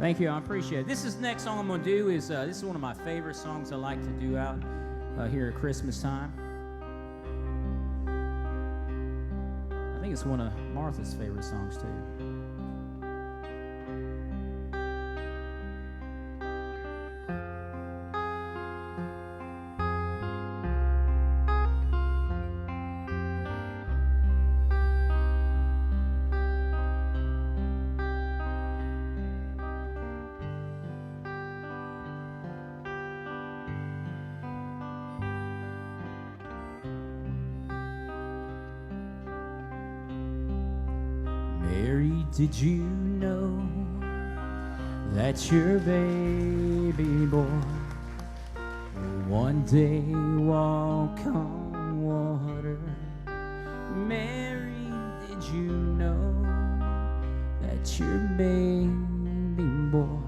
Thank you. I appreciate it. This next song I'm going to do is this is one of my favorite songs I like to do out here at Christmas time. I think it's one of Martha's favorite songs too. Mary, did you know that your baby boy will one day walk on water? Mary, did you know that your baby boy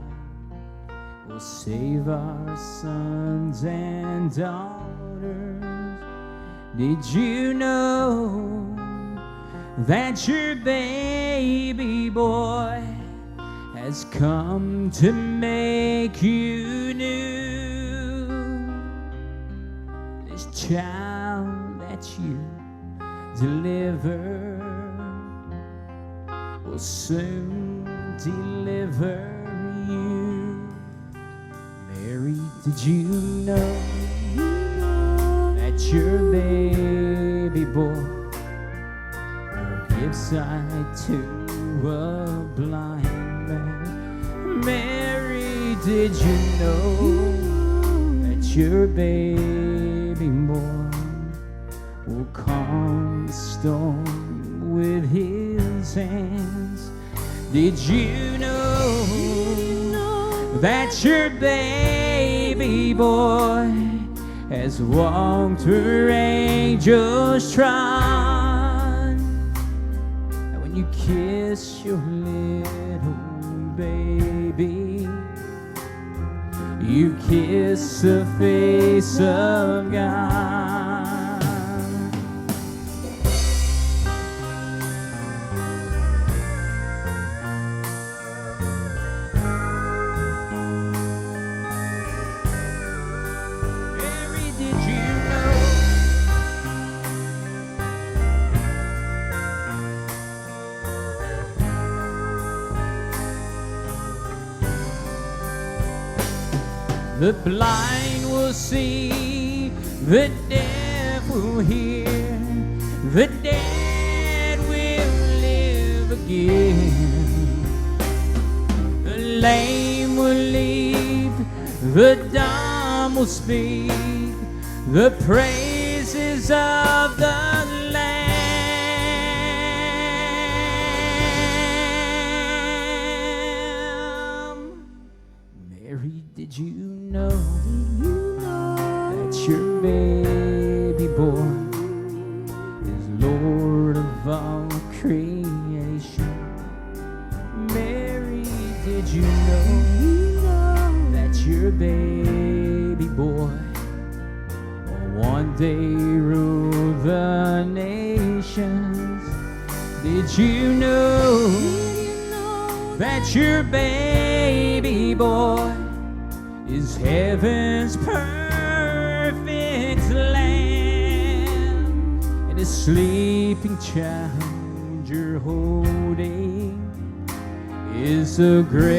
will save our sons and daughters? Did you know that your baby boy has come to make you new? This child that you deliver will soon deliver you. Mary, did you know that your baby boy give sight to a blind man? Mary, did you know that your baby boy will calm the storm with his hands? Did you know that your baby boy has walked where angels trod? You kiss your little baby, you kiss the face of God. Mary, did you know the blind will see, the deaf will hear, the dead will live again, the lame will leap, the dumb will speak, the praises of the Lamb. Mary, did you know that your baby boy is Lord of all creation? Mary, did you know that your baby boy will one day rule the nations? Did you know that your baby boy is heaven's perfect lamb, and a sleeping child you're holding is a great